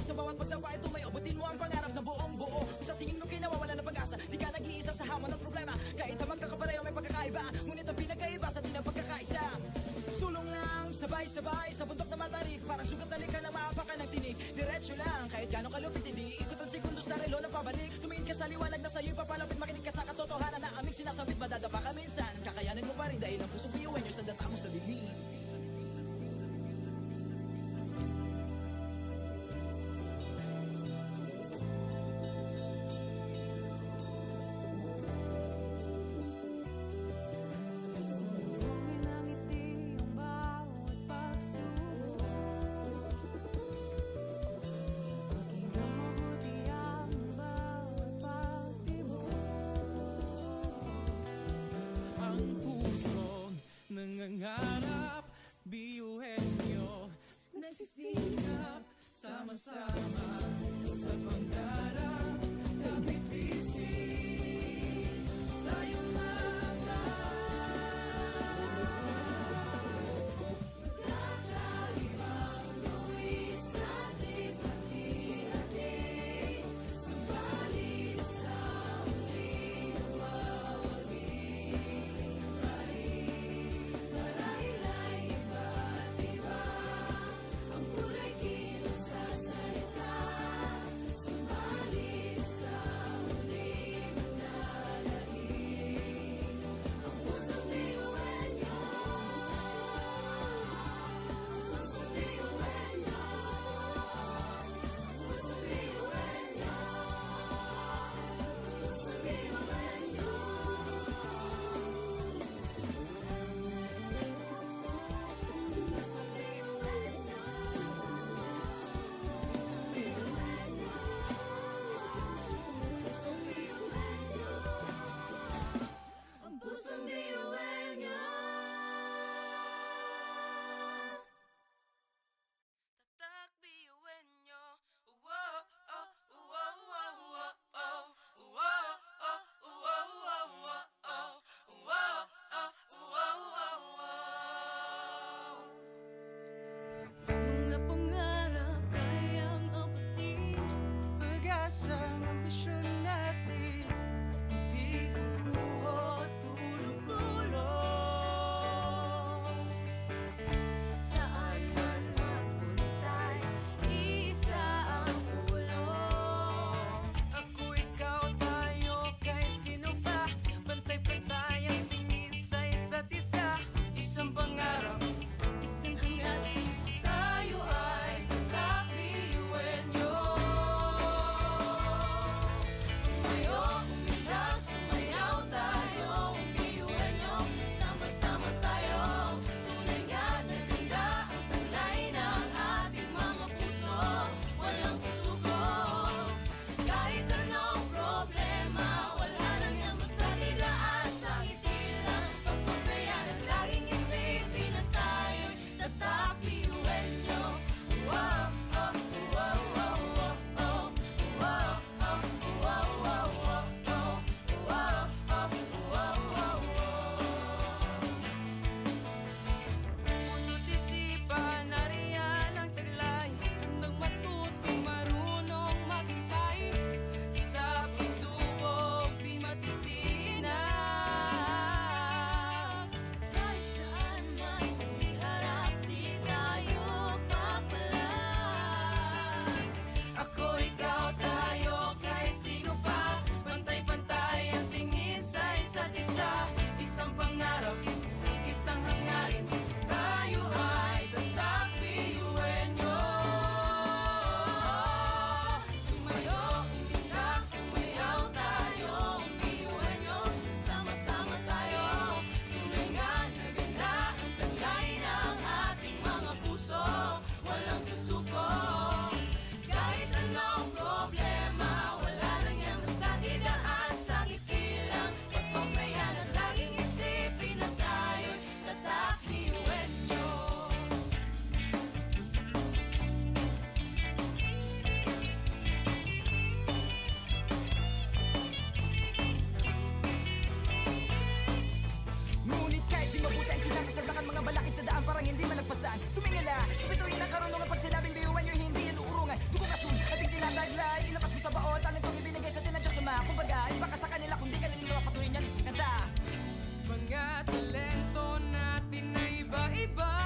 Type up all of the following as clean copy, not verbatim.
Sa bawat pagdapa ay tumayo, abutin mo ang pangarap na buong buo. Kung sa tingin mo kinawawala ng pag-asa, di ka nag-iisa sa hamon at problema. Kahit ang magkakapareho may pagkakaiba, ngunit ang pinagkaiba sa atin ang pagkakaisa. Sulong lang, sabay-sabay sa bundok na matarik, parang sugat na lika na maapakan ng tinig. Diretso lang, kahit gano'ng kalupit, hindi ikot ang segundo sa relo na pabalik. Tumingin ka sa liwanag na sa'yo'y papalapit, makinig ka sa katotohanan na aming sinasabit. Madadapa ka minsan, kakayanin mo pa rin dahil ang pusong biyuhan nyo sa data mo sa bibig. Nangangarap, biyuhin nyo, nagsisikap, sama-sama sa pangarap. Kapit bisig, tayong Kakaibang luwi sa ating pati-hati, subalit sa huli nawawagi. Marahil ay iba't iba, ang kulay kilos sa salita, subalit sumama. Kumbaga, iba ka sa kanila kung di ka nila mapatuloy niyan. Kanta. Mga talento natin na iba-iba.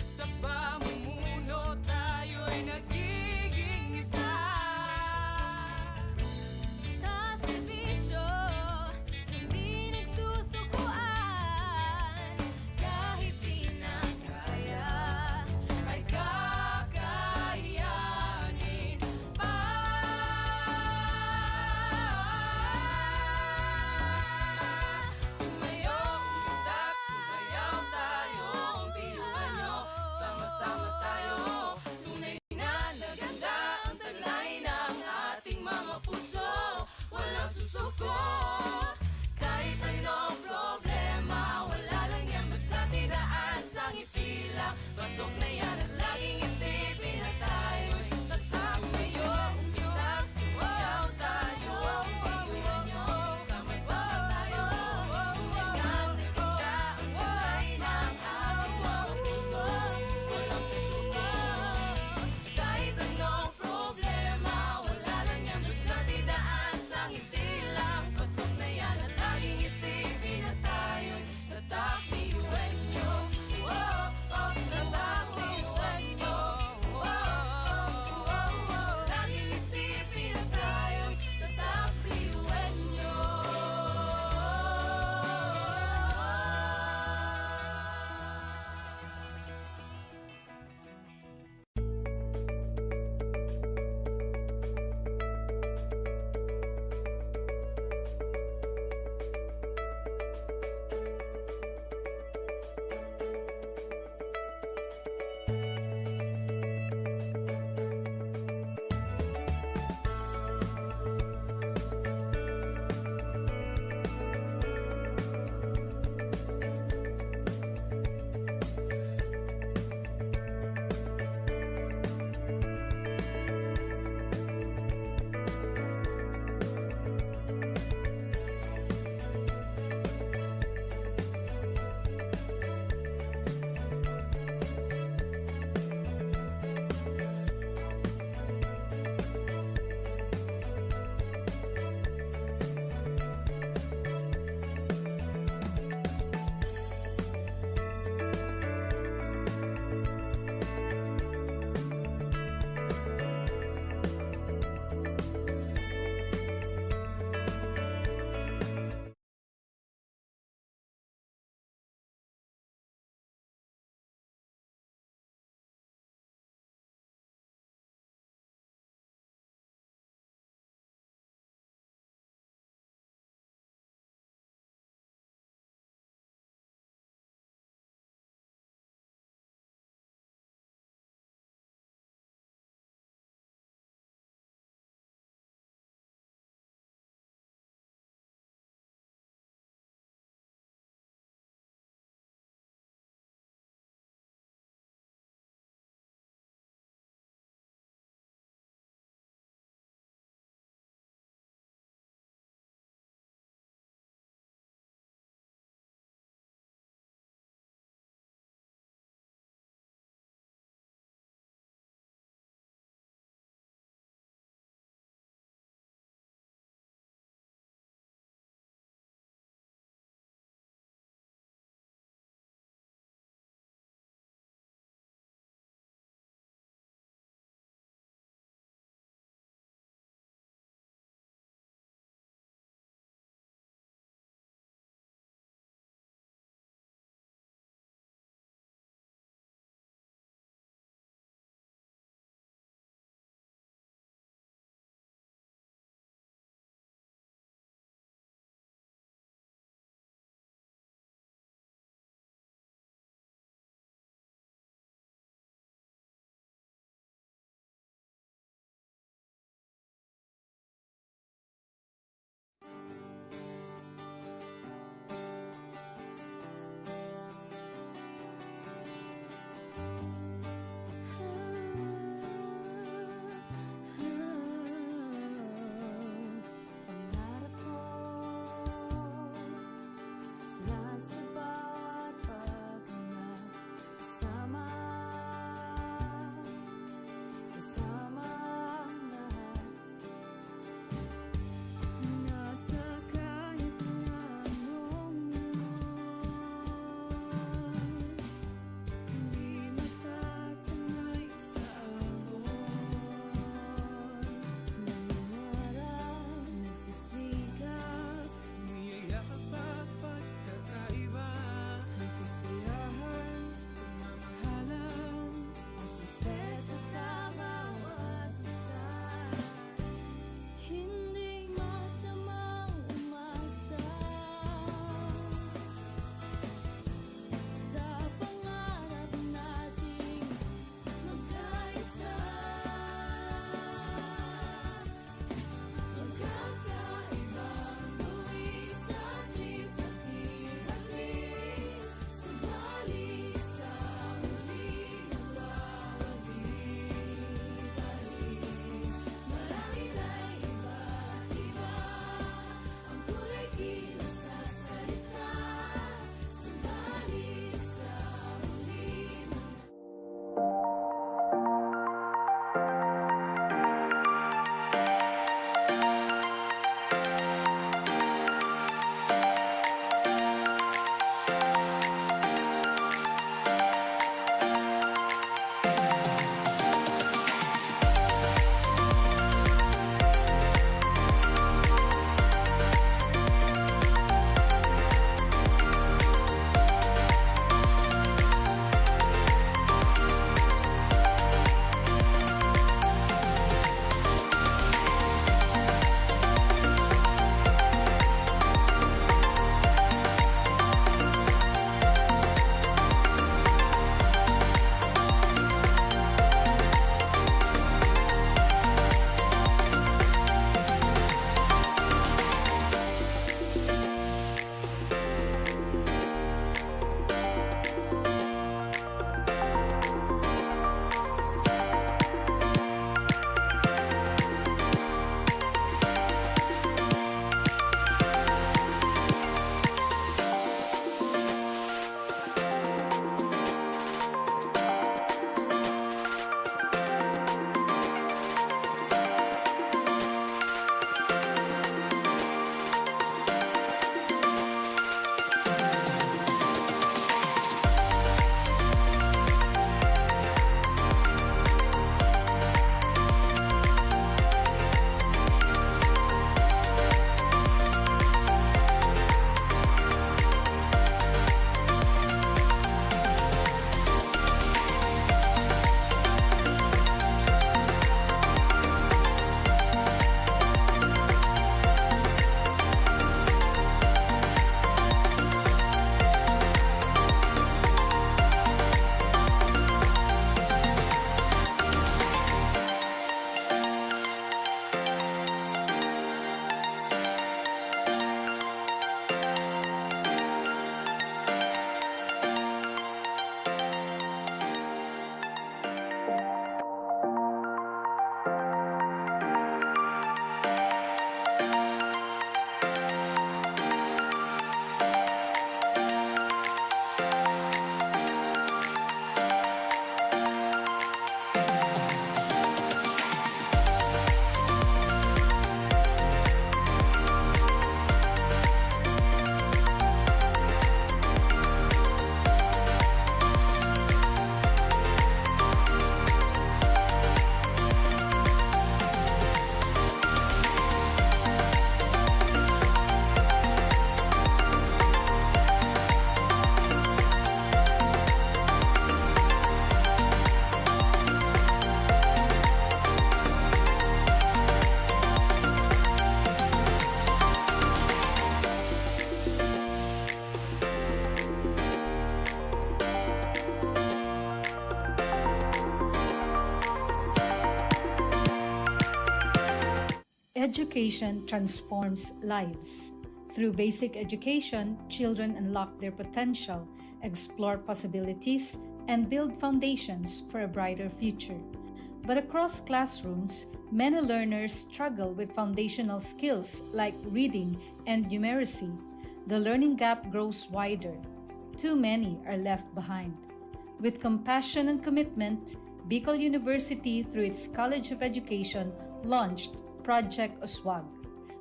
Sa pamumuno tayo'y nagiging isa. Sa serbisyo, hindi nagsusukuan. Kahit di na kaya, Ay kakayanin pa. Tumayong education transforms lives. Through basic education, children unlock their potential, explore possibilities, and build foundations for a brighter future. But across classrooms, many learners struggle with foundational skills like reading and numeracy. The learning gap grows wider. Too many are left behind. With compassion and commitment, Bicol University, through its College of Education, launched Project Uswag.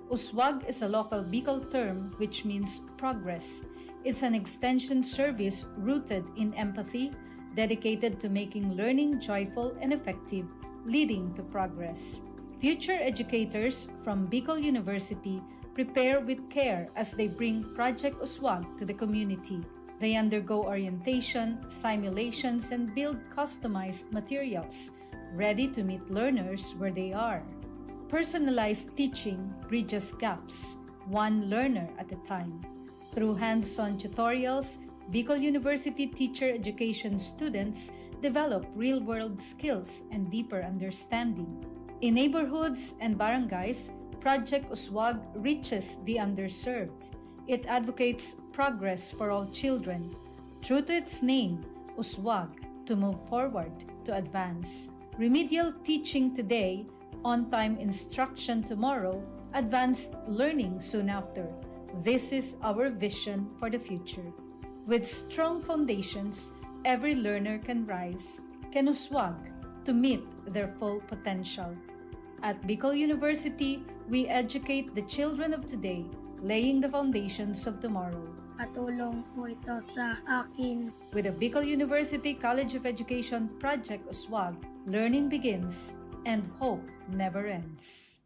Uswag is a local Bicol term which means progress. It's an extension service rooted in empathy, dedicated to making learning joyful and effective, leading to progress. Future educators from Bicol University prepare with care as they bring Project Uswag to the community. They undergo orientation, simulations, and build customized materials, ready to meet learners where they are. Personalized teaching bridges gaps, one learner at a time. Through hands-on tutorials, Bicol University teacher education students develop real-world skills and deeper understanding. In neighborhoods and barangays, Project Uswag reaches the underserved. It advocates progress for all children. True to its name, Uswag, to move forward, to advance. Remedial teaching today, on-time instruction tomorrow, advanced learning soon after. This is our vision for the future. With strong foundations, every learner can rise, can uswag, to meet their full potential. At Bicol University, we educate the children of today, laying the foundations of tomorrow. Patulong po ito sa akin. With the Bicol University College of Education Project Uswag, learning begins and hope never ends.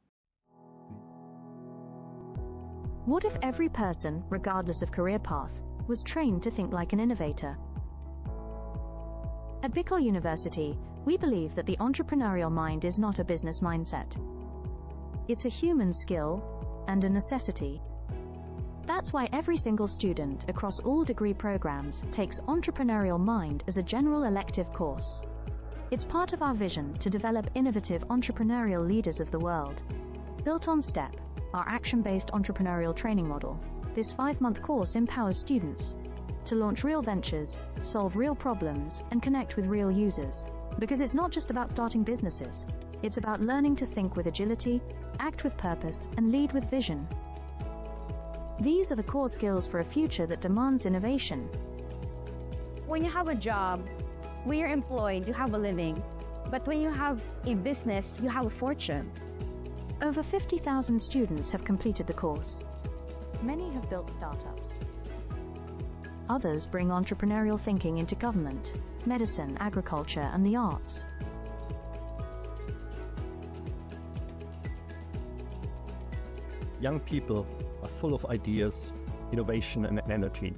What if every person, regardless of career path, was trained to think like an innovator? At Bicol University, we believe that the entrepreneurial mind is not a business mindset. It's a human skill and a necessity. That's why every single student across all degree programs takes Entrepreneurial Mind as a general elective course. It's part of our vision to develop innovative entrepreneurial leaders of the world. Built on STEP, our action-based entrepreneurial training model, this 5-month course empowers students to launch real ventures, solve real problems, and connect with real users. Because it's not just about starting businesses, it's about learning to think with agility, act with purpose, and lead with vision. These are the core skills for a future that demands innovation. When you have a job, when you're employed, you have a living. But when you have a business, you have a fortune. Over 50,000 students have completed the course. Many have built startups. Others bring entrepreneurial thinking into government, medicine, agriculture, and the arts. Young people are full of ideas, innovation, and energy.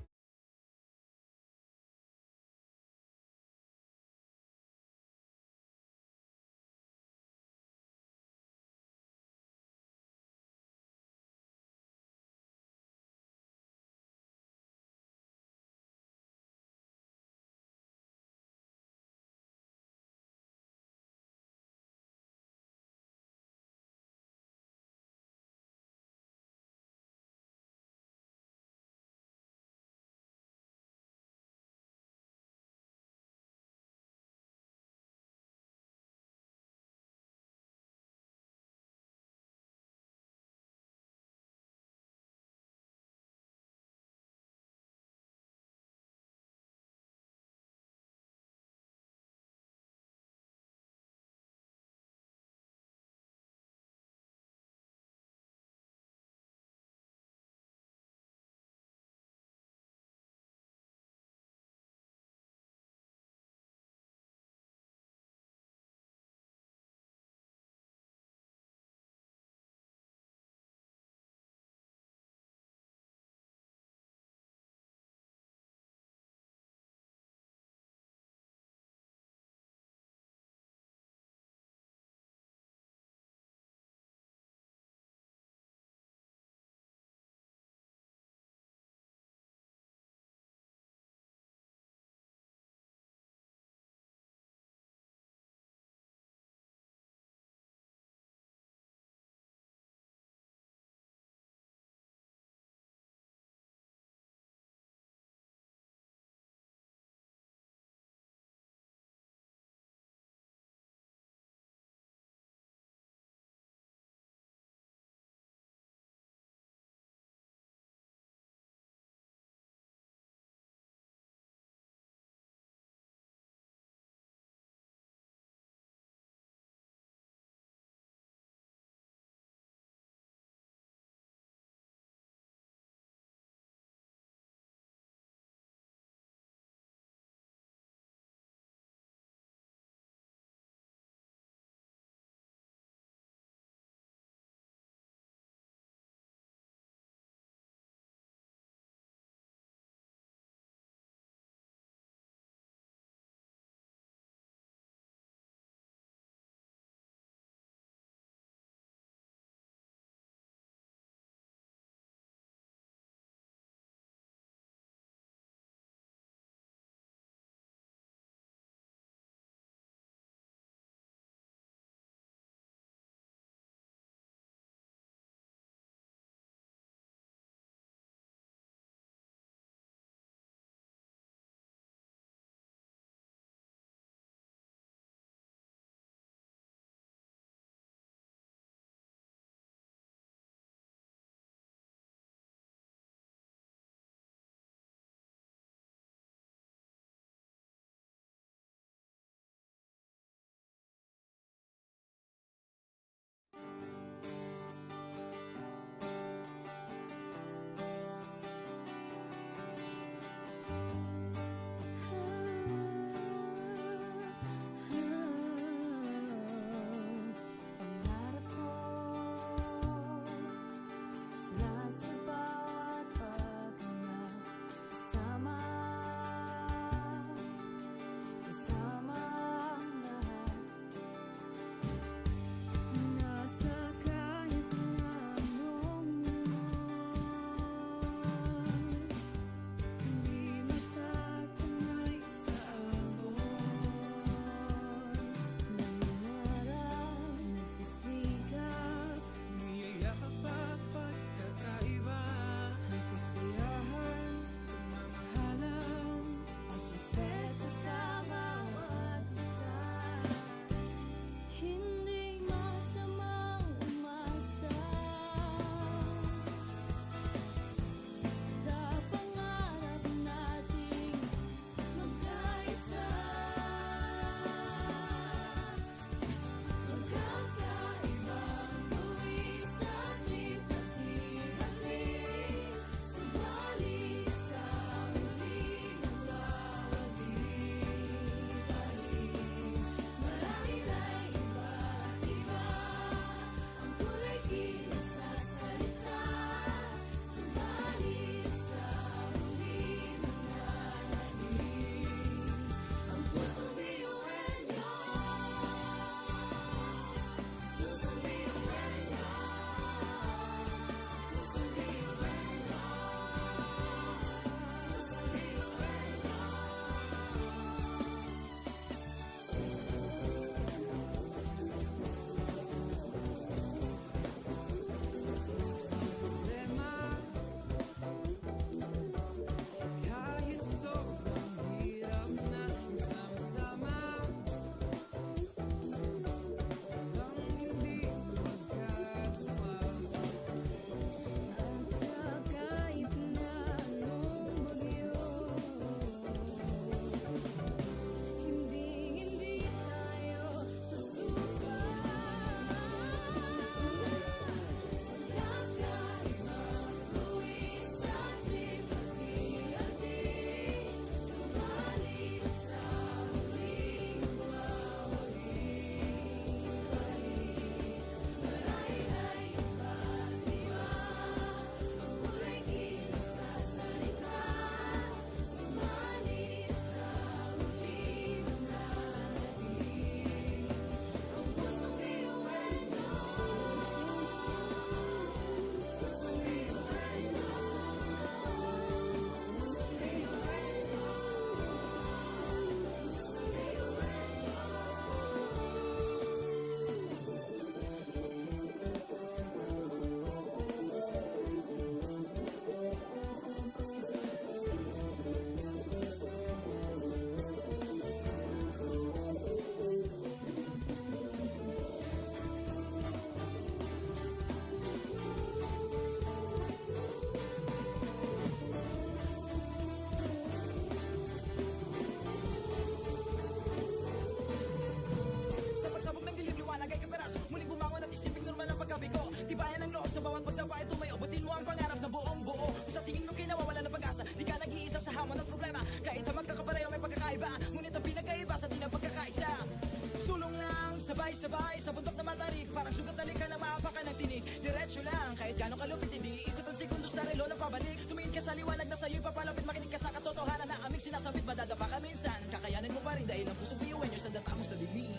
Sabay sa bundok na matarik, parang sugat na ka na maapakan ng tinig. Diretso lang, kahit gano'ng kalupit, hindi ikot ang segundo sa relo na pabalik. Tumingin ka sa liwanag na sa'yo'y papalapit, makinig ka sa katotohanan na aming sinasabit. Madadapa ka minsan, kakayanin mo pa rin dahil ang pusong biyuan nyo sa data mo sa dilim.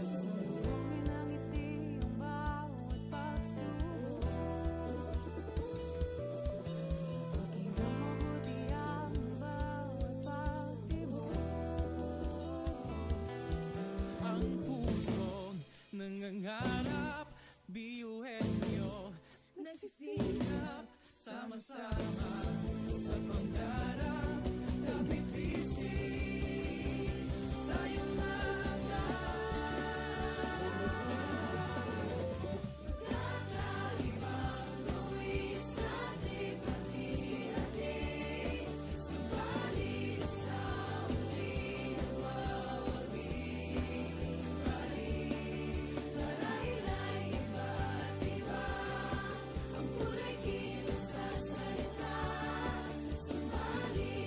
Salubungin ang ngiti ang bawat pagsubok. Pakinggan mabuti ang bawat pagtibok. Ang pusong nangangarap, biyuhin nyo nagsisikap, sama-sama sa pangarap. Kapipising tayong Kakaibang luwi sa lipat-hati, subalit sa huli nagwawagi. Marahil ay iba't iba, ang kulay kilos sa salita, subalit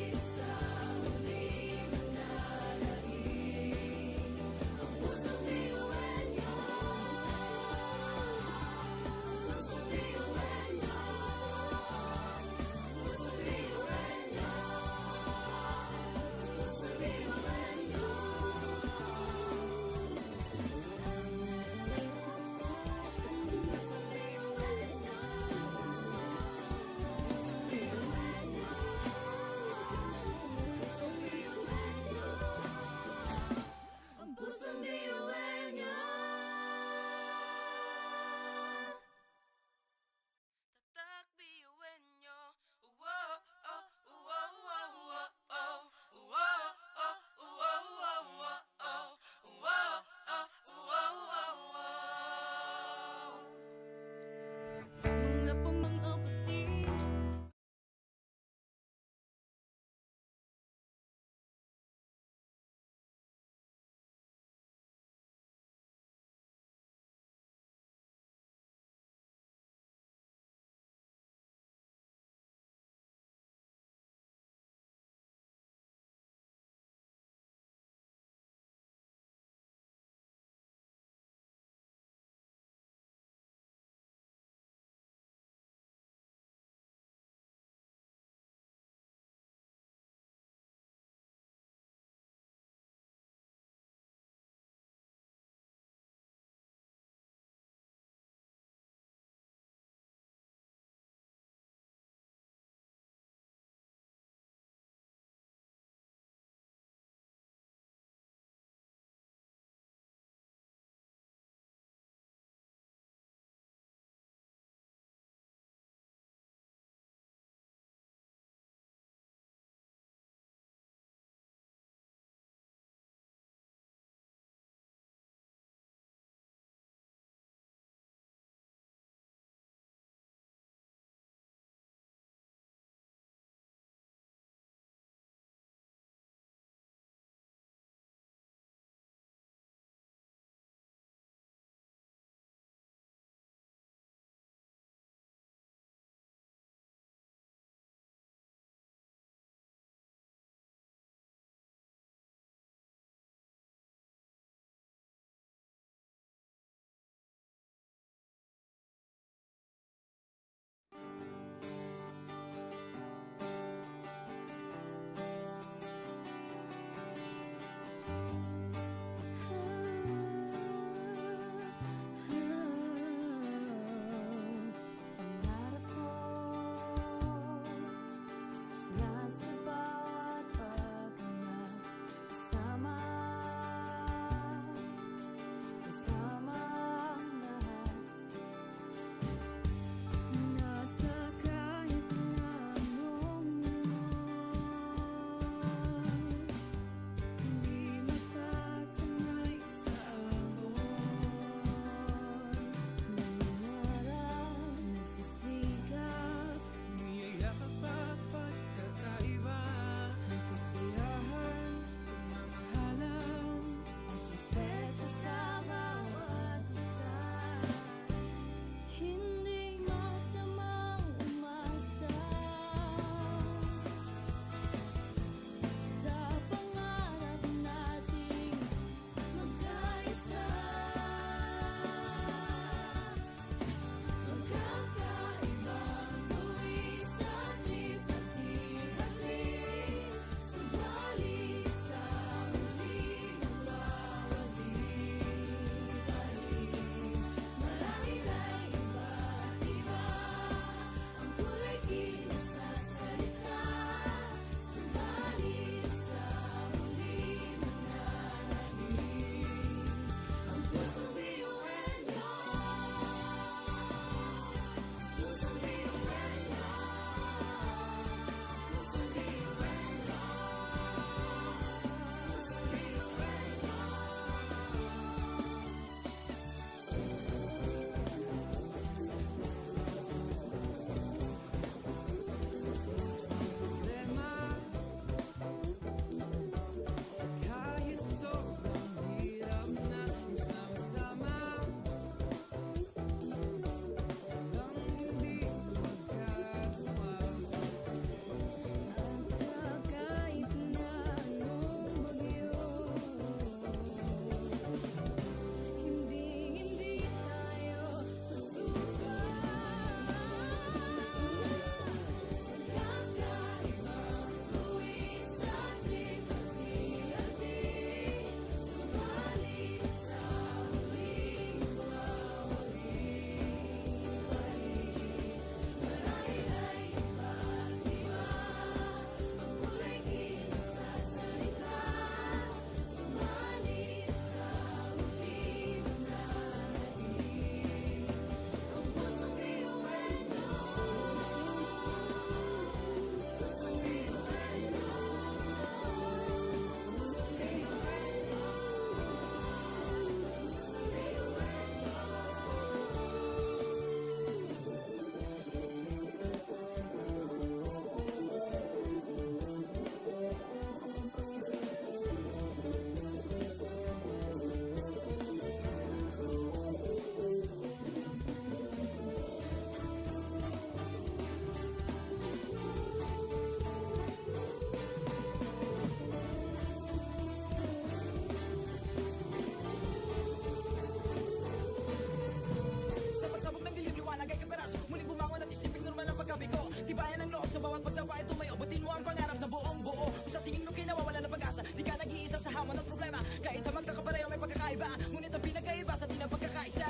bawat pagtapa ay tumayo. Abutin mo ang pangarap na buong buo. Kung sa tingin mo kinawawala ng pag-asa, di ka nag-iisa sa hamon at problema. Kahit ang magkakapareho may pagkakaiba, ngunit ang pinagkaiba sa di ng pagkakaisa.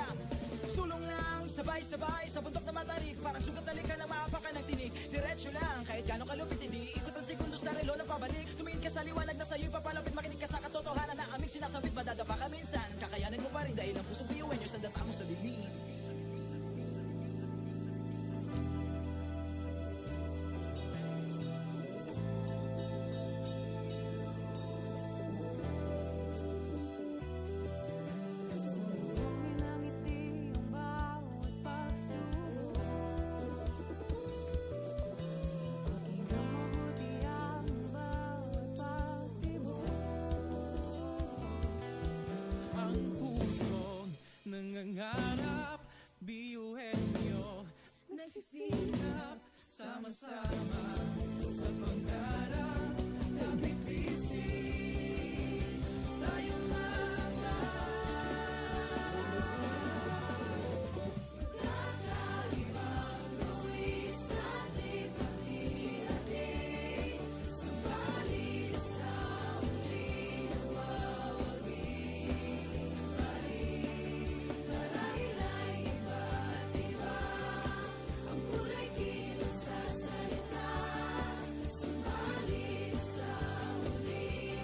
Sulong lang, sabay-sabay sa bundok na matarik. Parang sugat na lika na maapakan ng tinig. Diretso lang, kahit gano'ng kalupit, hindi ikot ang segundo sa relo na pabalik. Tumingin ka sa liwanag na sa'yo'y papalapit. Makinig ka sa katotohanan na aming sinasabit. Madadapa ka minsan, kakayanin mo pa rin dahil ang pusong biyuin nyo sa data mo sa bibig. Salubungin ng ngiti ang bawat pagsubok. Pakinggan mabuti ang bawat pagtibok. Ang pusong nangangarap, biyuhin nyo nagsisikap, sama-sama sa pangarap. Kapit bisig, tayong Kakaibang luwi sa hati-hati. Subalit sa huli nawawagi pa rin. Marahil ay iba't iba ang kulay kilos sa salita. Subalit sa huli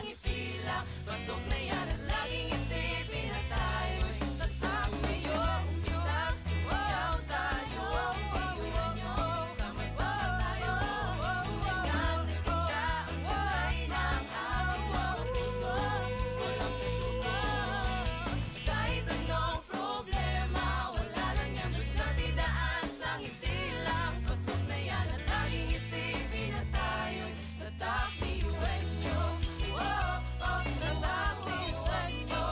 ang ngiti lang. Pasok na yan at laging isipin na tayo'y tatak ngayon. Umitak, sumayaw tayo, iwan nyo, sama-sama tayo. Tulingan na kita ang kulay ng awa o puso, walang susuko. Kahit anong problema, wala lang yan, basta't idaan sa ngiti lang. Pasok na yan at laging isipin na tayo'y tatak, iwan nyo. Tatak, iwan nyo.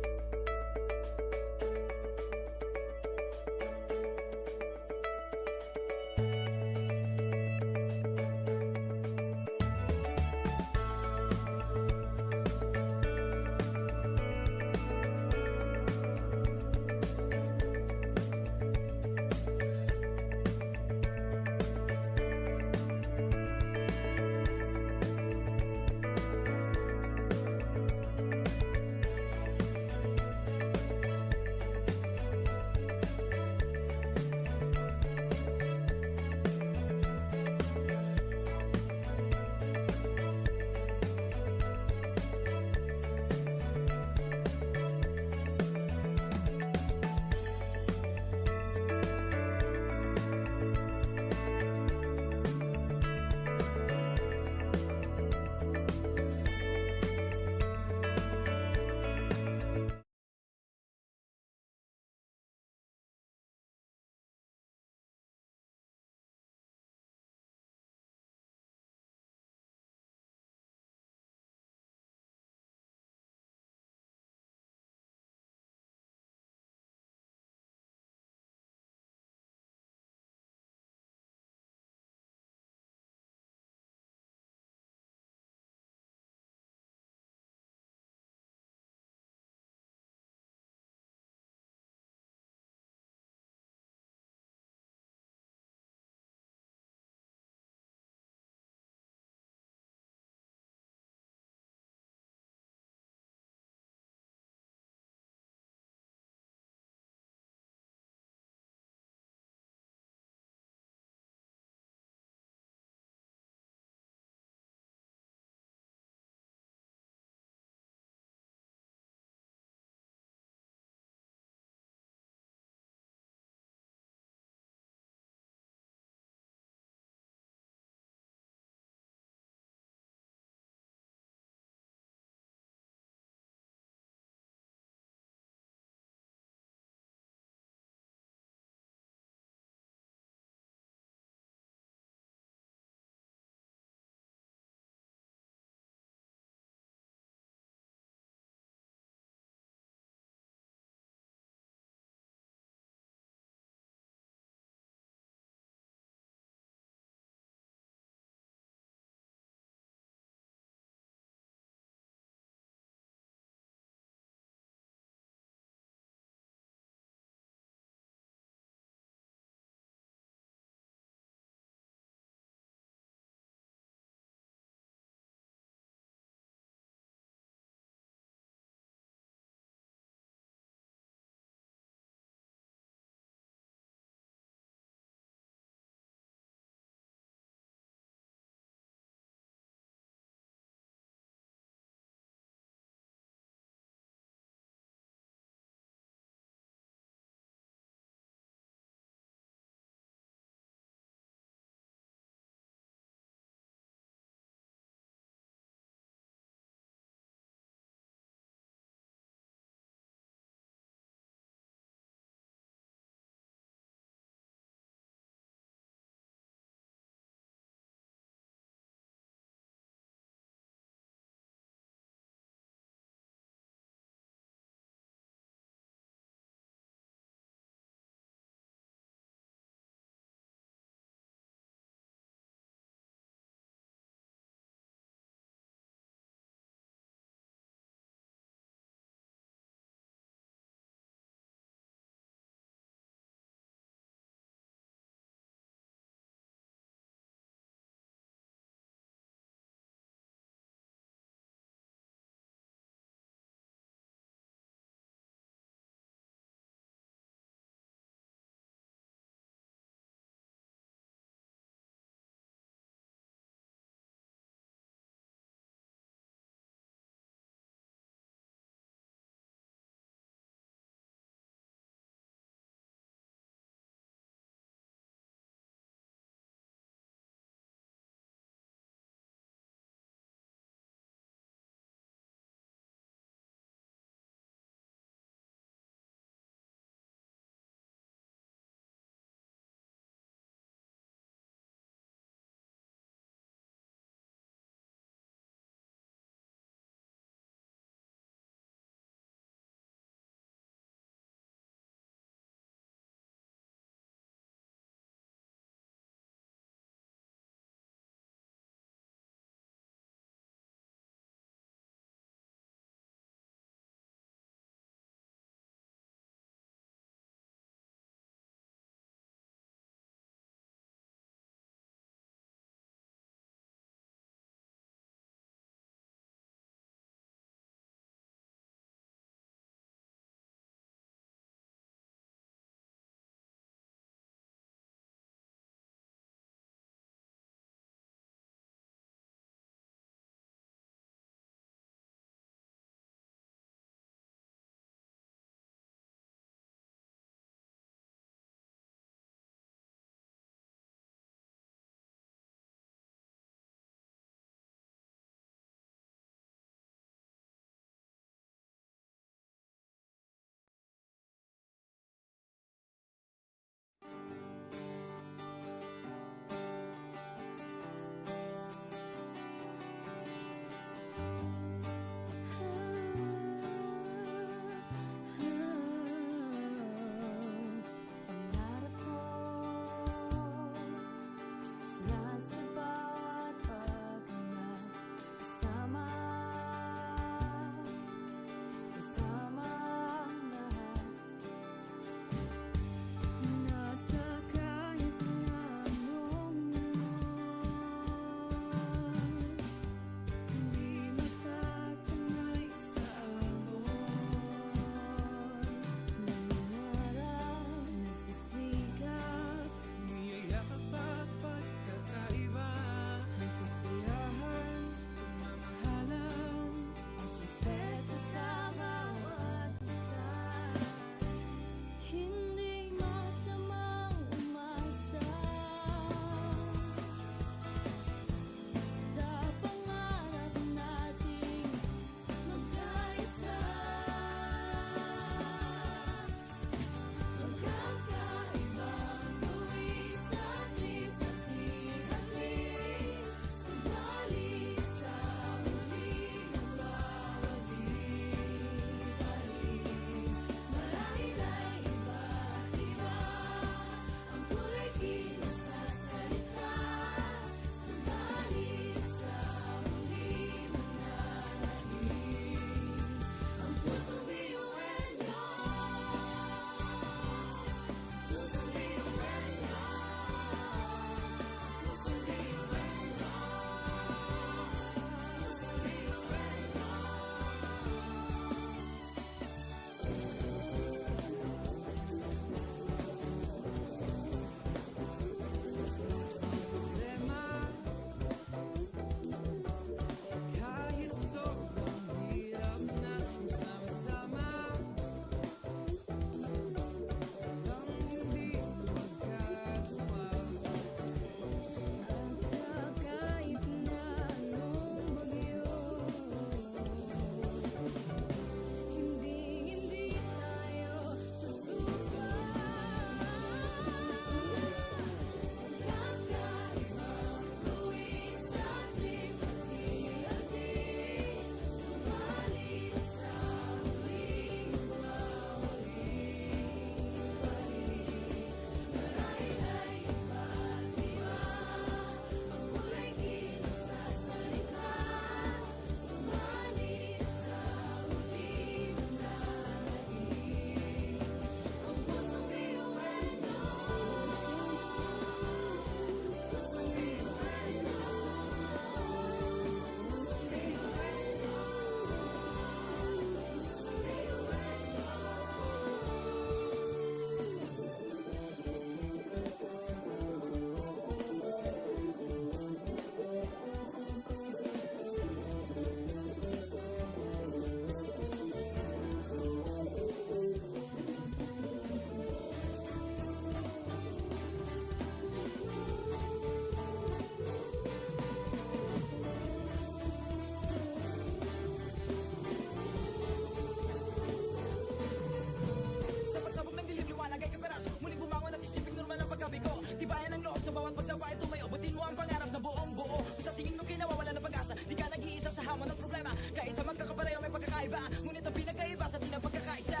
bawat pagtawa ay tumayo. Abutin mo ang pangarap na buong buo. Kung sa tingin mo kinawawala ng pag-asa, di ka nag-iisa sa hamon at problema. Kahit na magkakapareho may pagkakaiba, ngunit ang pinagkaiba sa atin ang pagkakaisa.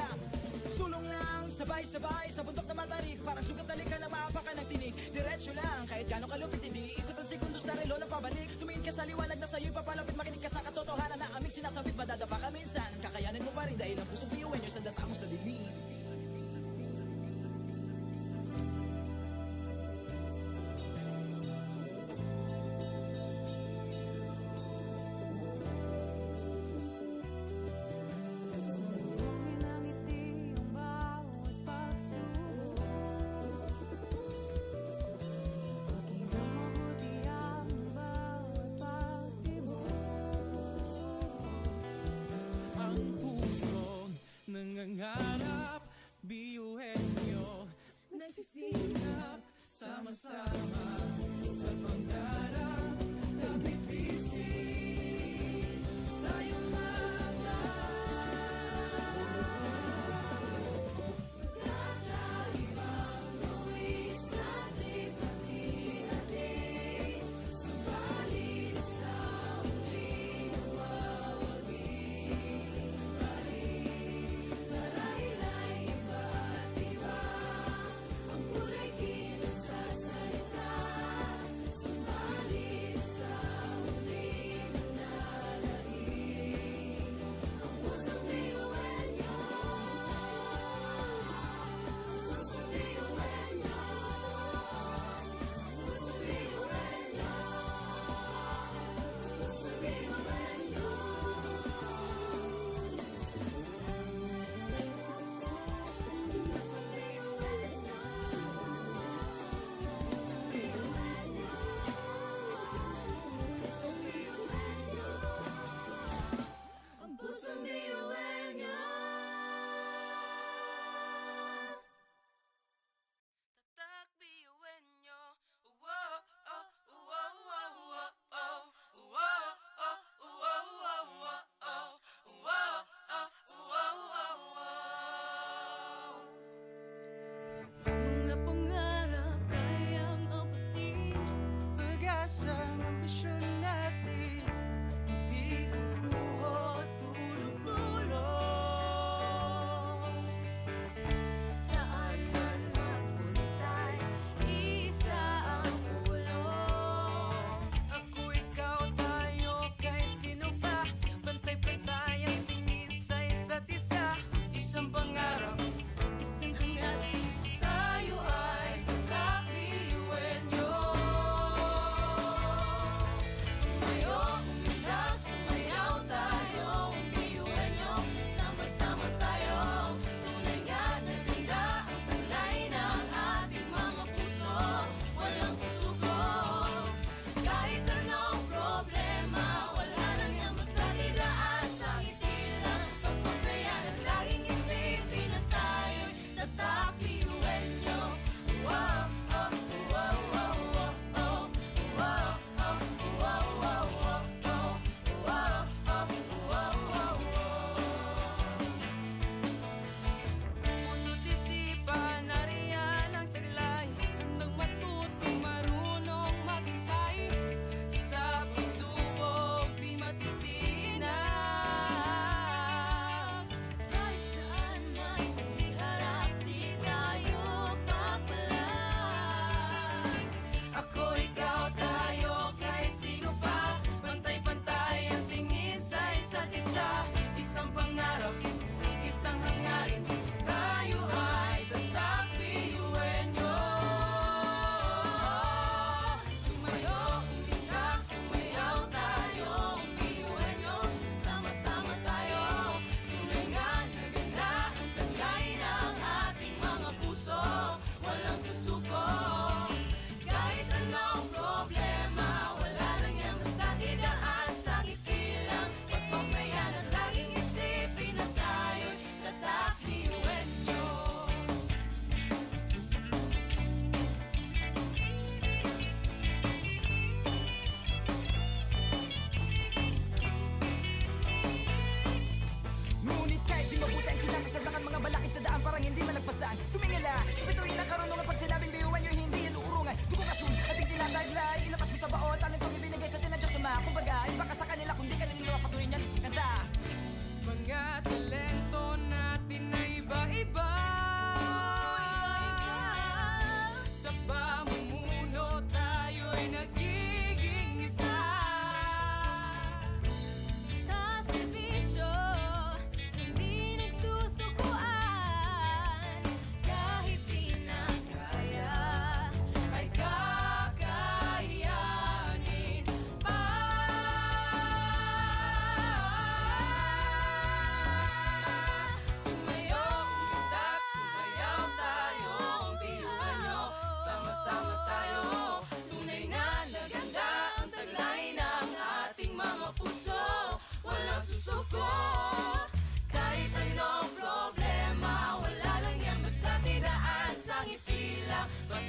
Sulong lang, sabay-sabay sa bundok na matarik. Parang sugat na lika na maapakan ng tinig. Diretso lang, kahit gano'ng kalupit, hindi ikot ang segundo sa relo na pabalik. Tumingin ka sa liwanag na sa'yo'y papalapit. Makinig ka sa katotohanan na aming sinasabit. Madadapa ka minsan, kakayanin mo pa rin dahil ang pusong piyuwen nyo sa data mo sa dilim. Sumulungin ang ngiti ang bawat pagsubok. Paging mabuti ang bawat pagtibok. Ang pusong nangangarap, biyuhin nyo, nagsisikap, sama-sama sa pangarap, kapipising, tayong mga Kakaibang luwis at lipat-hati, subalit sa muling nawawagi. Marahil ay iba't iba, ang kulay kinasasalita, subalit sa muling nananahimik. Ang pusong biyuhin nyo, pusong biyuhin nyo, pusong biyuhin nyo, pusong biyuhin nyo. Ang pusong biyuhin niya. Tatak biyuhin niyo. Wow, oh, wow, wow, wow, oh. Wow, oh, wow, wow, wow, oh. Wow, oh, wow, wow, wow. mga pangarap kayang abutin, pag-asa ng ambisyon natin, di kukuha tulog-tulog. Saan man magpuntay, isa ang ulong. Ako, ikaw, tayo, kahit sino pa, pantay-pantay ang tingin sa isa't isa. Isang pangarap, isang hangat, Tayo ay tatak biyuhin niyo.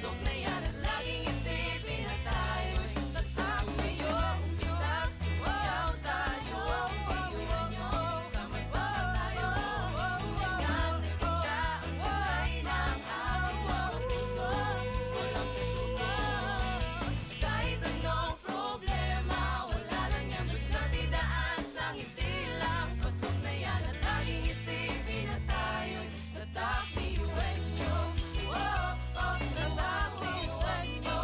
Pasok na yan at laging isipin na tayo'y tatak ngayon. Biglang sumayaw tayo, iwan nyo, sama-sama tayo. Hanggang nakita ang kulay ng aming puso, walang susuko. Kahit anong problema, wala lang yan, basta't idaan sa ngiti lang. Pasok na yan at laging isipin na tayo'y tatak, iwan nyo. Oh, oh, tatak, iwan nyo.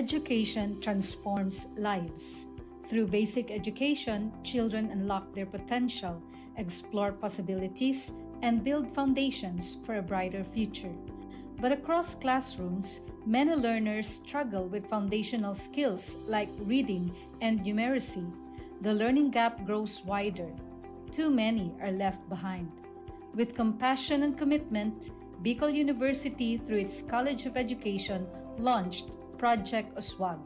education transforms lives. Through basic education, children unlock their potential, explore possibilities, and build foundations for a brighter future. But across classrooms, many learners struggle with foundational skills like reading and numeracy. The learning gap grows wider. Too many are left behind. With compassion and commitment, Bicol University, through its College of Education, launched Project Uswag.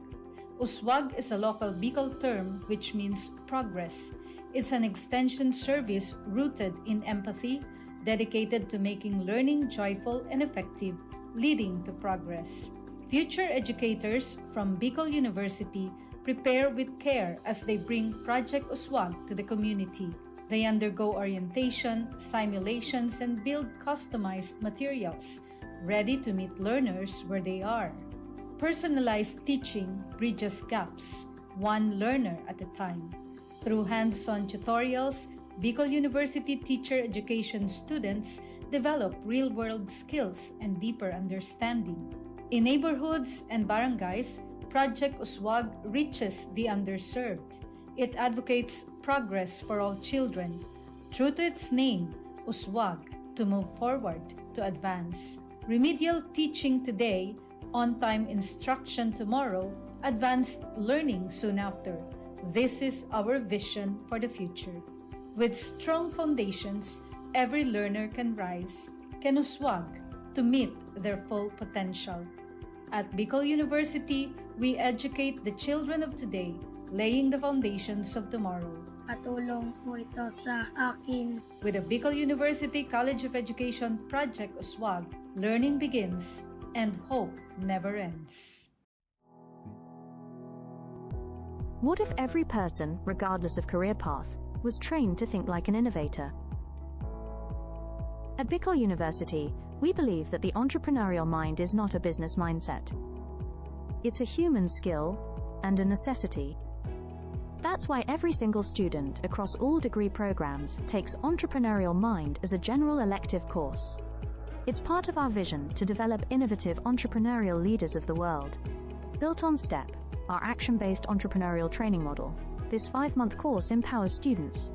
Uswag is a local Bicol term which means progress. It's an extension service rooted in empathy, dedicated to making learning joyful and effective, leading to progress. Future educators from Bicol University prepare with care as they bring Project Uswag to the community. They undergo orientation, simulations, and build customized materials, ready to meet learners where they are. Personalized teaching bridges gaps, one learner at a time. Through hands-on tutorials, Bicol University teacher education students develop real-world skills and deeper understanding. In neighborhoods and barangays, Project Uswag reaches the underserved. It advocates progress for all children. True to its name, Uswag, to move forward, to advance. Remedial teaching today, on-time instruction tomorrow, advanced learning soon after. This is our vision for the future. With strong foundations, every learner can rise, can uswag, to meet their full potential. At Bicol University, we educate the children of today, laying the foundations of tomorrow. Katulong po ito sa akin. With the Bicol University College of Education Project Uswag, learning begins and hope never ends. What if every person, regardless of career path, was trained to think like an innovator? At Bicol University, we believe that the entrepreneurial mind is not a business mindset. It's a human skill and a necessity. That's why every single student across all degree programs takes Entrepreneurial Mind as a general elective course. It's part of our vision to develop innovative entrepreneurial leaders of the world. Built on STEP, our action-based entrepreneurial training model, this 5-month course empowers students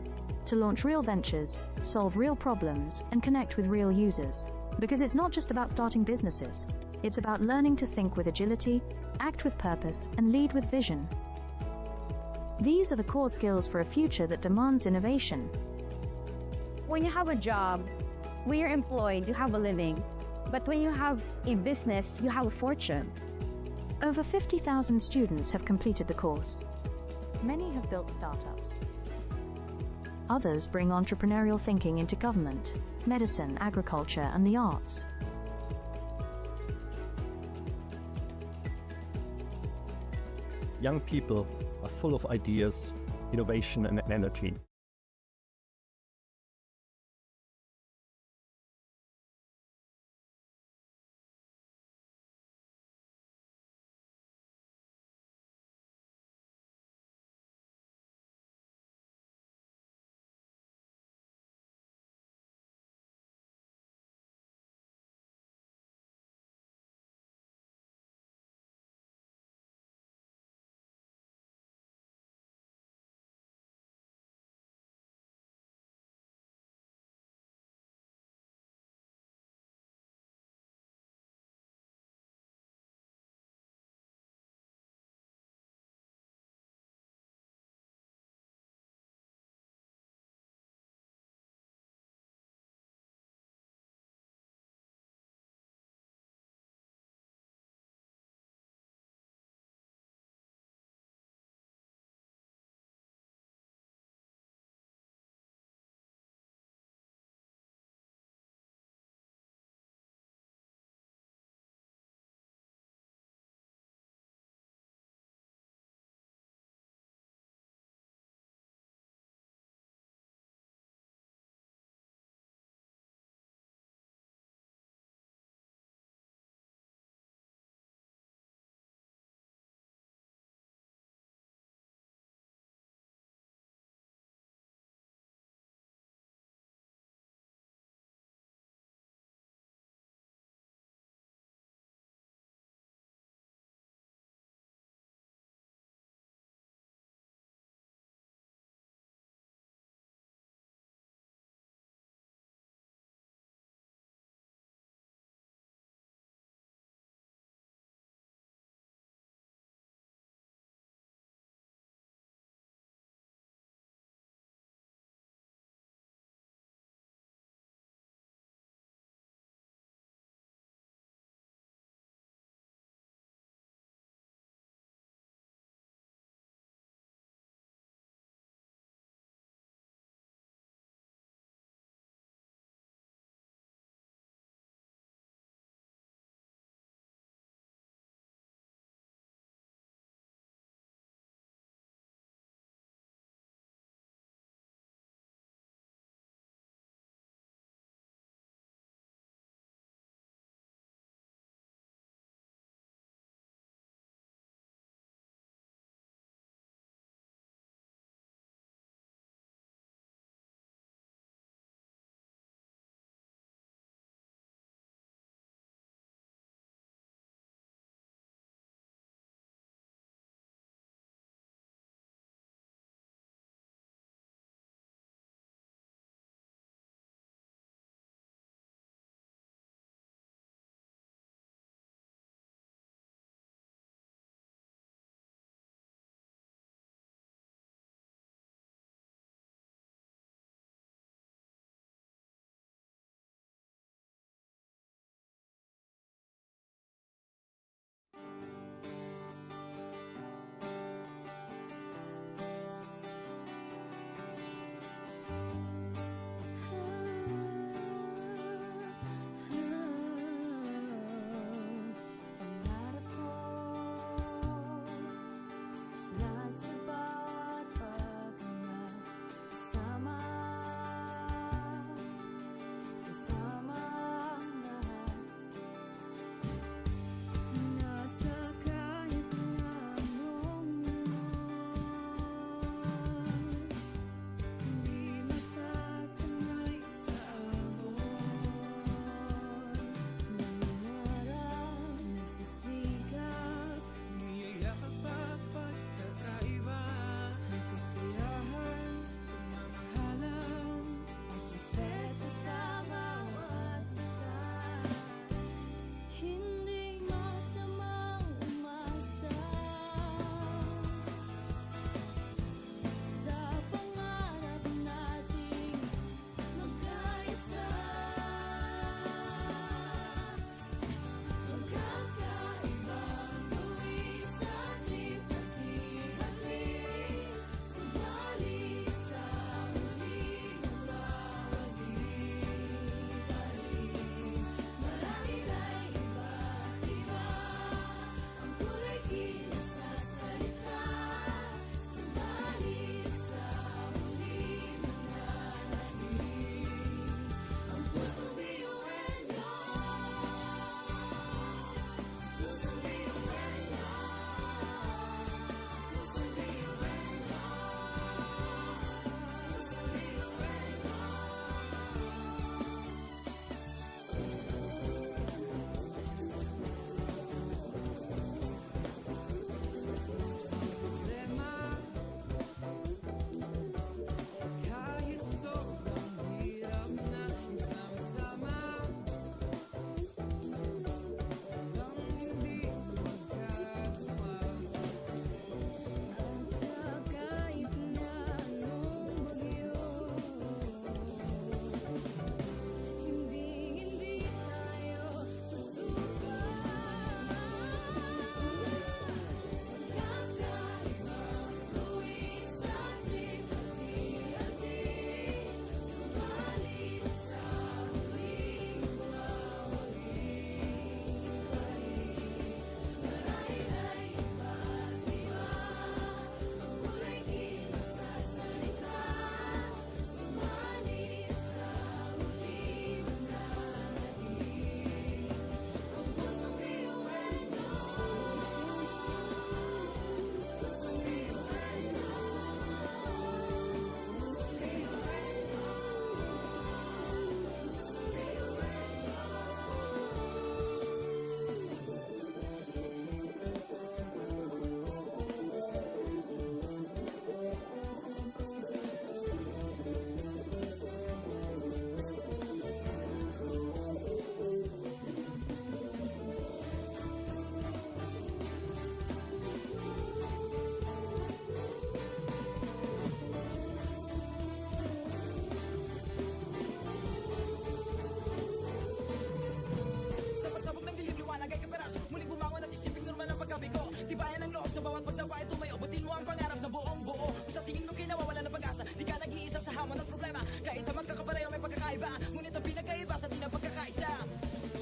to launch real ventures, solve real problems, and connect with real users. Because it's not just about starting businesses, it's about learning to think with agility, act with purpose, and lead with vision. These are the core skills for a future that demands innovation. When you have a job, when you're employed, you have a living. But when you have a business, you have a fortune. Over 50,000 students have completed the course. Many have built startups. Others bring entrepreneurial thinking into government, medicine, agriculture, and the arts. Young people are full of ideas, innovation, and energy.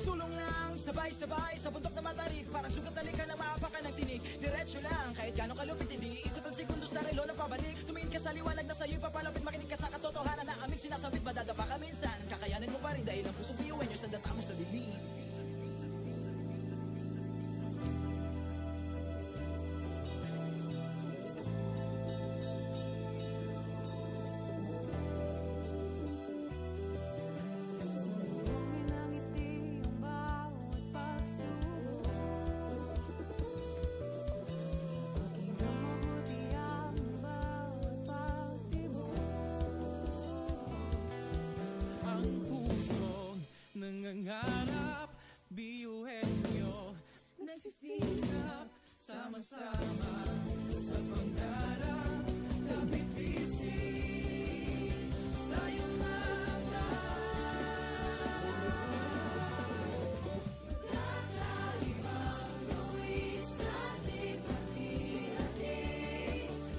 Sulong lang, sabay-sabay sa bundok na matarik. Parang sugat na lika na maapakan ng tinig. Diretso lang, kahit gano'ng kalupit hindi ikot ang segundo sa relo na pabalik. Tumingin ka sa liwanag na sa'yo'y papalapit. Makinig ka sa katotohanan na aming sinasabit. Madadapa ka minsan, kakayanin mo pa rin dahil ang pusong biyuin nyo sa data mo sa dilim. Sumbungin ng ngiti ang bawat pagsubok. Pakinggan mabuti ang bawat pagtibok. Ang pusong nangangarap, biyuhin nyo nagsisikap, sama-sama sa pangarap. Kapit bisig, tayong Kakaibang luwi sa hati-hati.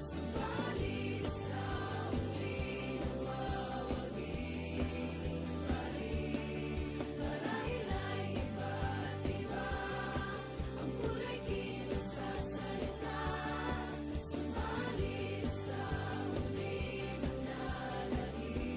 Subalit sa huli nawawagi. Marahil ay iba't iba ang kulay kilos sa salita. Subalit sa huli manlalagi.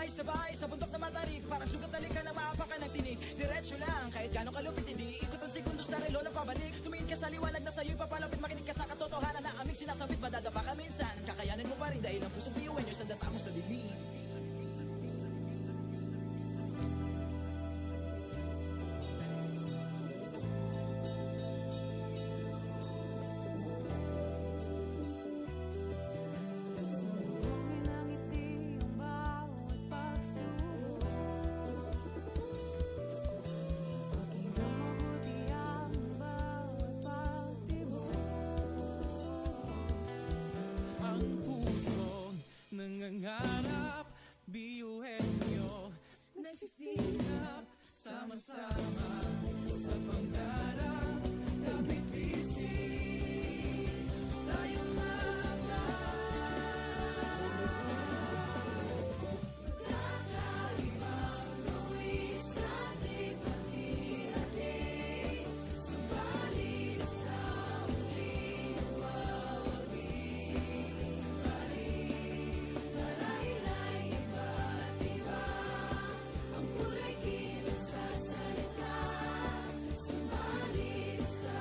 Sabay-sabay sa bundok na matarik, parang sugat na lika na maapakan ng tinig. Diretso lang, kahit gano'ng kalupit, hindi ikot ang sekundos sa relo na pabalik. Tumingin ka sa liwanag na sa'yo'y papalapit, makinig ka sa katotohanan na aming sinasabit. Madadapa ka minsan, kakayanin mo pa rin dahil ang pusong biyuan nyo sa data mo sa dilim. Sumbungin ang ngiti ang bawat pagsubok. Pakinggan mabuti ang bawat pagtibok. Ang pusong nangangarap, biyuhin nyo, nagsisikap, sama-sama sa pangarap. Kapit bisig, tayong Kakaibang luwis at hati-hati. Subalit sa muling nagwawagi. Marahil ay iba't iba. Ang kulay kilos sa salita. Subalit sa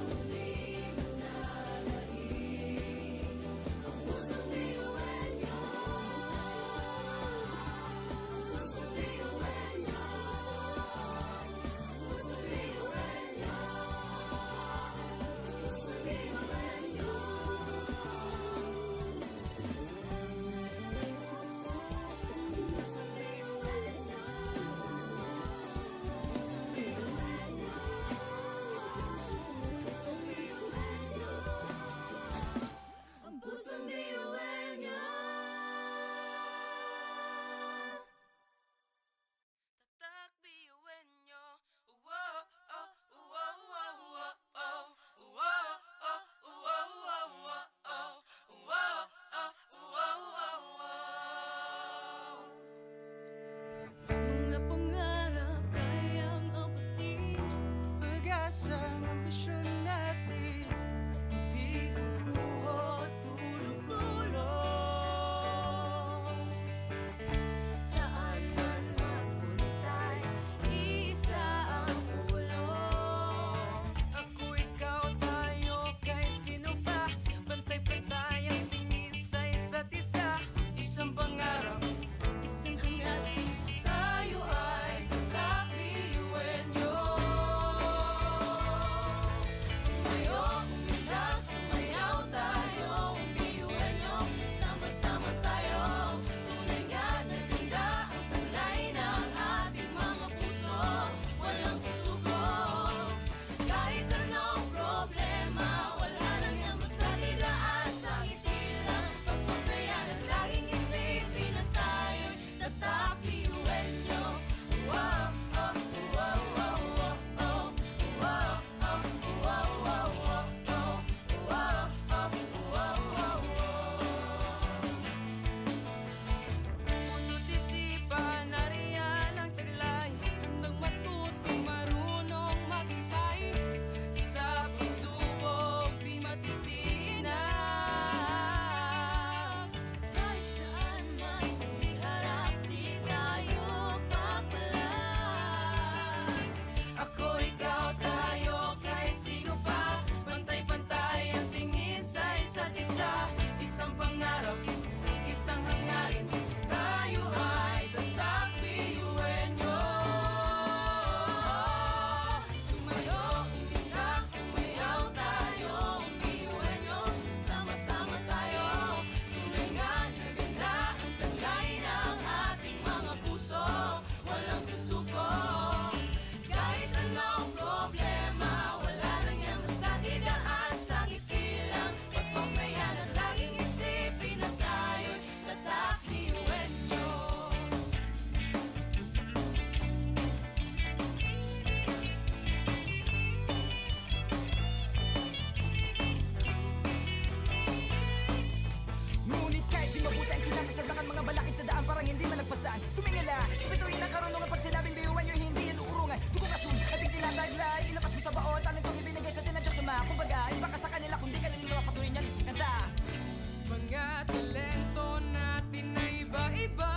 muling naglalahim. Ang pusong biyuan nyo. Pusong biyuan nyo. Pusong biyuan nyo. Pusong biyuan nyo. Pusong biyuan nyo. Pusong biyuan nyo. Ang pusong biyuan nyo. tatak biyuhin nyo. Wow, oh, wow, wow, wow, oh. Wow, oh, wow, wow, wow, oh. Wow, oh, wow, wow, wow. Mga pangarap kayang apatin, pag-asa ng ambisyon natin. Di kukuha tulog-tulog. Saan man magpuntay, isa ang ulong. Ako, ikaw, tayo, kahit sino pa. Pantay-pantay ang tingin sa isa't isa. Isang pangarap, isang hangarin. Tayo ay kakabiyuhin nyo. Tumayo, umilag, sumayaw tayo. Biyuhin nyo, sama-sama tayo. Tunay nga na ganda ang taglay ng ating mga puso. Walang susuko. Kahit anong problema, wala lang yan basta didaas ang itilang. Pasok na yan at laging isipin na tayo'y tatakbiyuhin nyo. Wow, oh, wow, wow, wow, oh. Wow, oh, wow, wow, wow, oh. Wow, oh, wow, wow, wow. Puso't isipan, nariyan ang taglay. Handang matuto, marunong maghintay. Sa pagsubok, di matitinag. Kahit saan man iharap, di tayo papalag. Ako, ikaw, tayo, kahit sino pa. Pantay-pantay ang tingin sa isa't isa. Isang pangarap, isang hangarin. Tayo ay tatakbiyuhin nyo. Tumayo, umilag, sumayaw tayo. Biyuhin nyo, sama-sama tayo. Tunay nga na ganda ang taglay ng ating mga puso. Walang susuko. Kahit anong problema, wala lang yan basta didaan sa ngiti lang. Pasok na yan at laging isipin na tayo'y tatakbiyuhin nyo. Ngunit kahit di mabuti ang kinasasalangan mga balakid sa daan parang hindi malagpasan. Tumingala, sa bituin ng karunungan pag sinabing biyuhan nyo hindi yan uurungan. Tugong asun, ating tinataglay, ilabas mo sa baon, talent kong ibinigay sa tinadya sa mga. Kumbaga, iba ka sa kanila kundi kanila mga patuloy niyan. Kanta! Mga talento natin na iba-iba.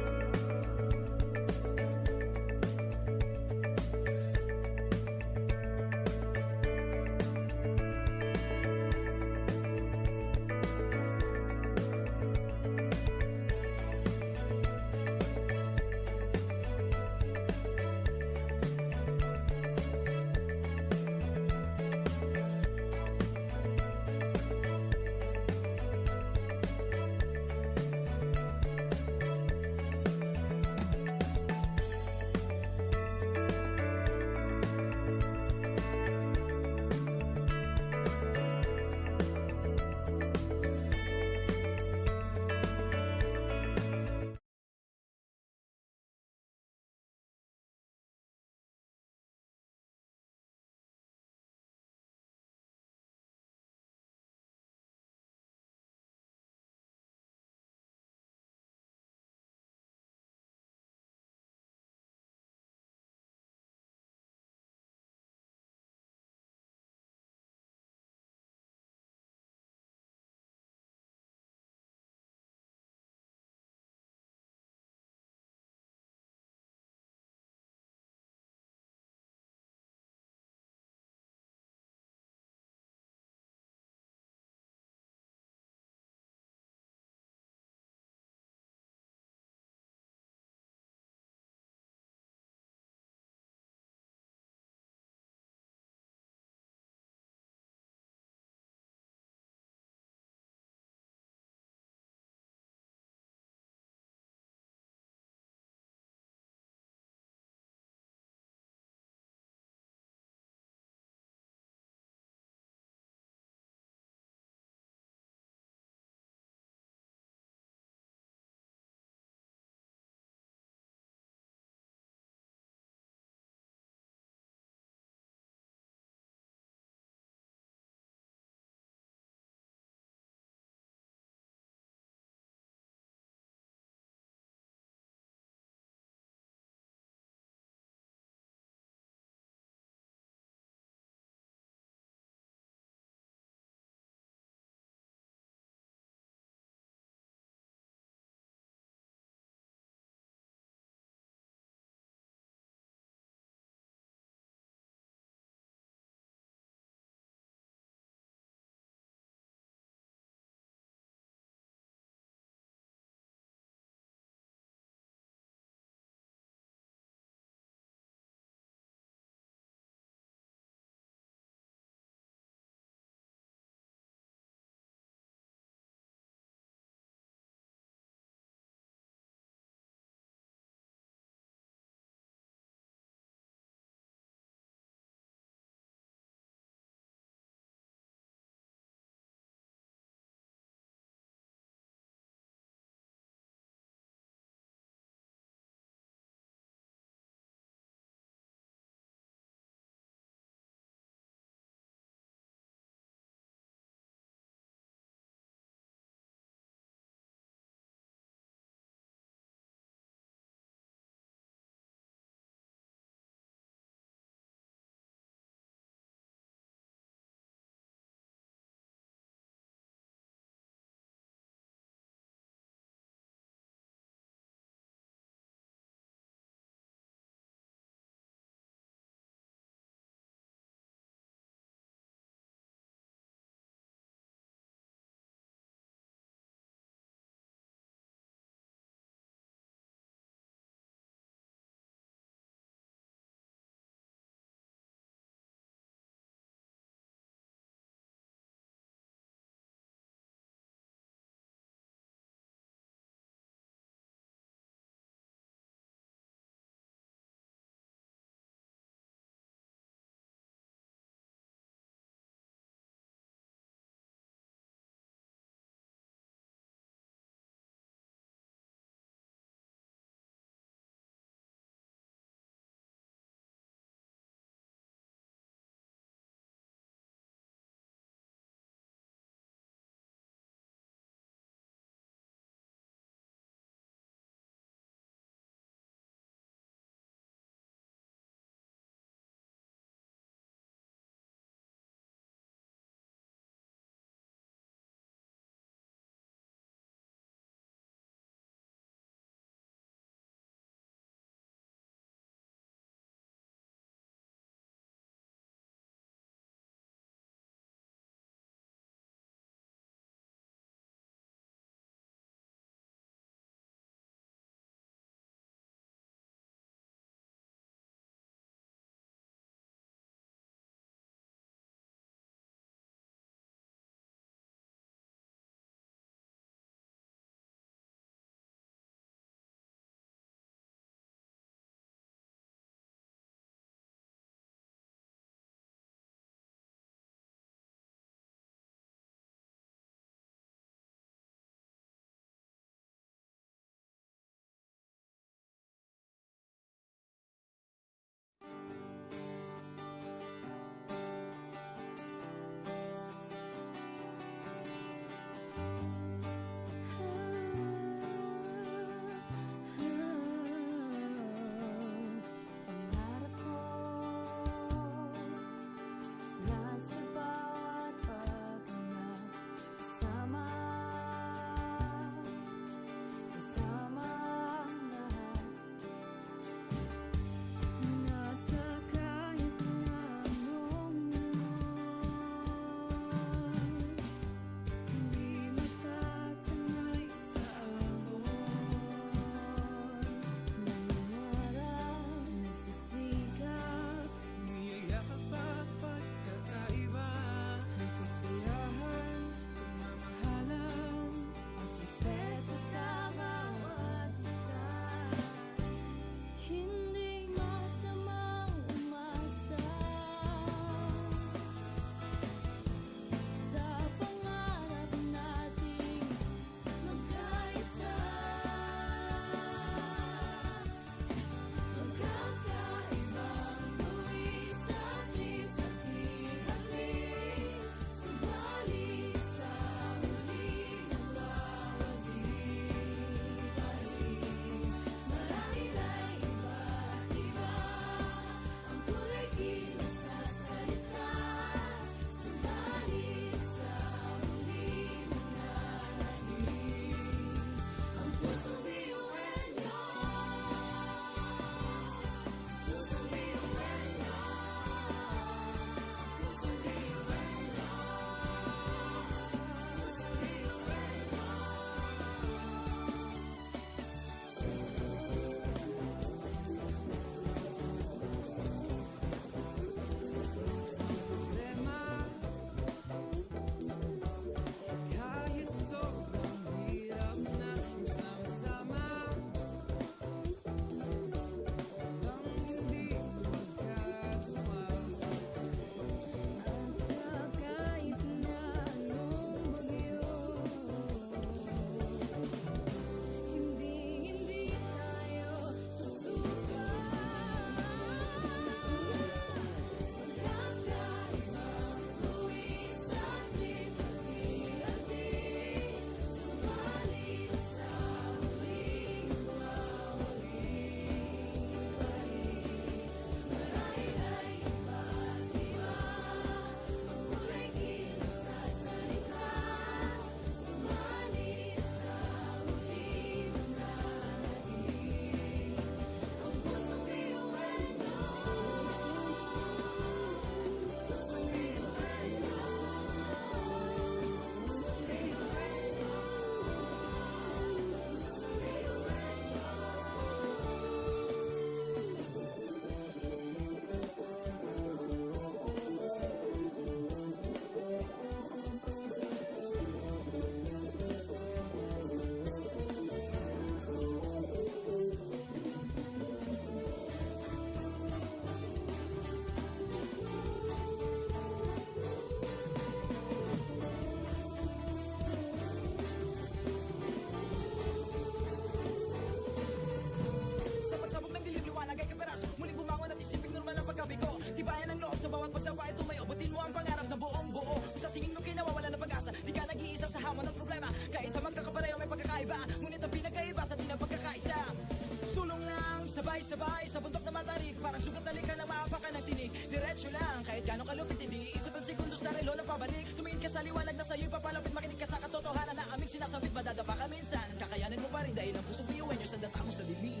Sabay-sabay sa bundok na matarik, parang sugat talikan ng maapakan ng tinig. Diretso lang, kahit gano'ng kalupit, hindi ikot ang sekundos sa relo na pabalik. Tumingin ka sa liwanag na sa'yo'y papalapit, makinig ka sa katotohanan na aming sinasambit. Madadapa ka minsan, kakayanin mo pa rin dahil ang pusong biyuin nyo sa data mo sa dilim.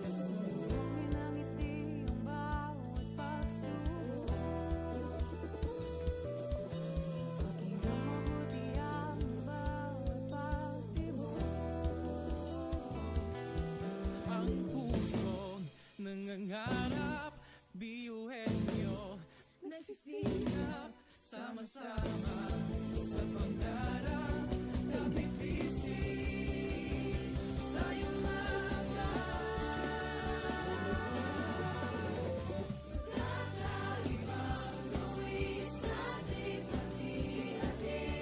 Sumbungin ang ngiti ang bawat pagsubok. Pakinggan mabuti ang bawat pagtibok. Ang pusong nangangarap, biyuhin nyo, nagsisikap, sama-sama sa pangarap. Kapit bisig, tayo Kakaibang luwi sa ating hati-hati.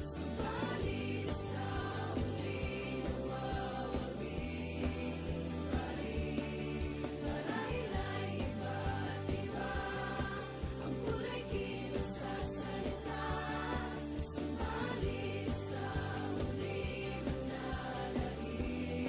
Subalit sa huli nawawagi pa rin. Marahil ay iba't iba ang kulay kinasasalita. Subalit sa huli manlalaki.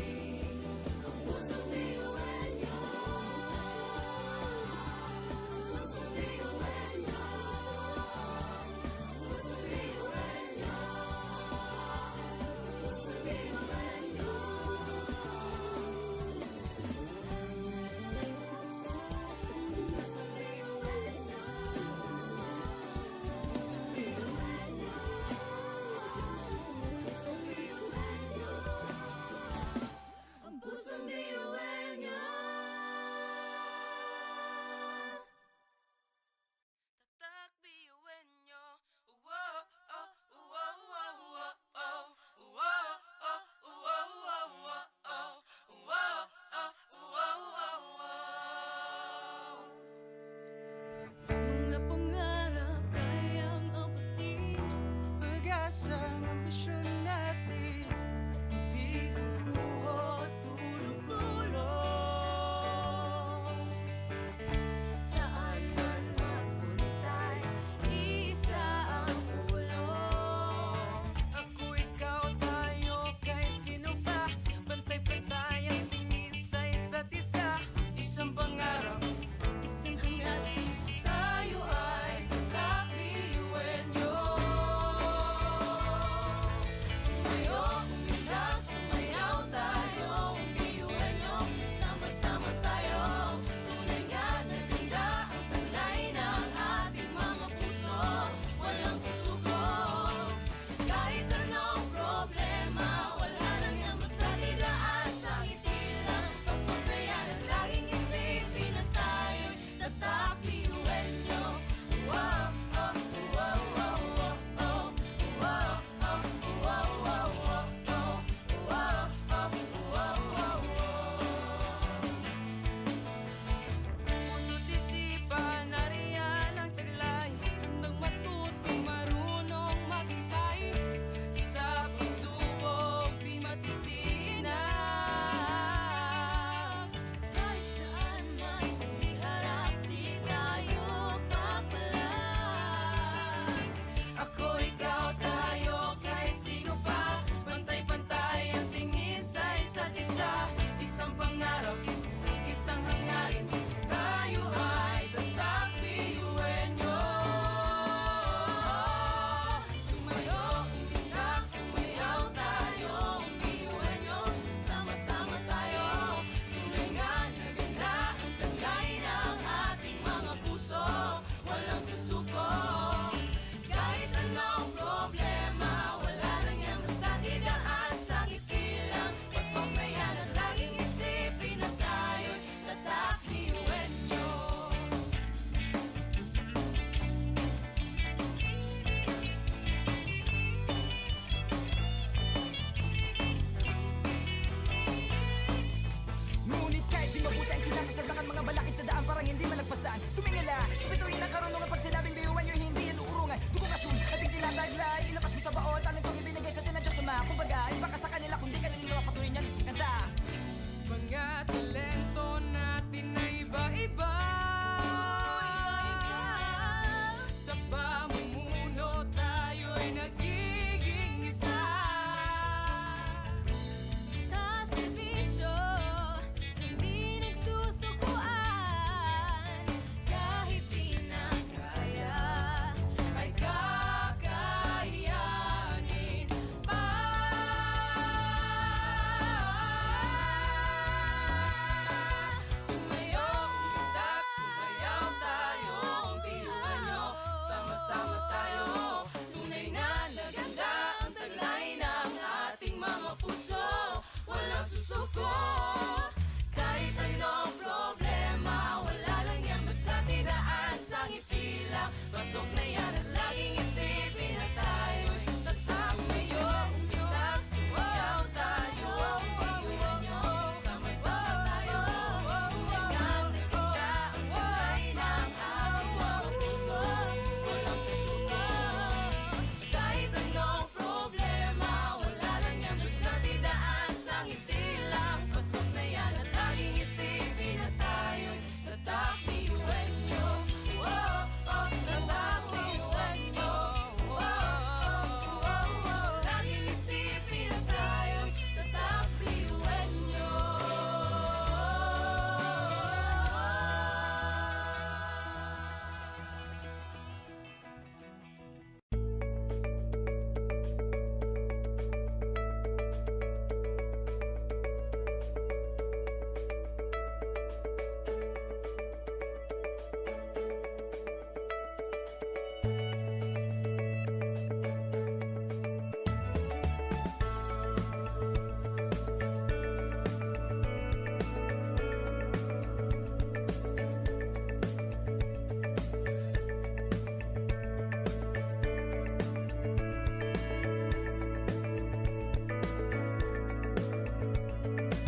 Pasok na yan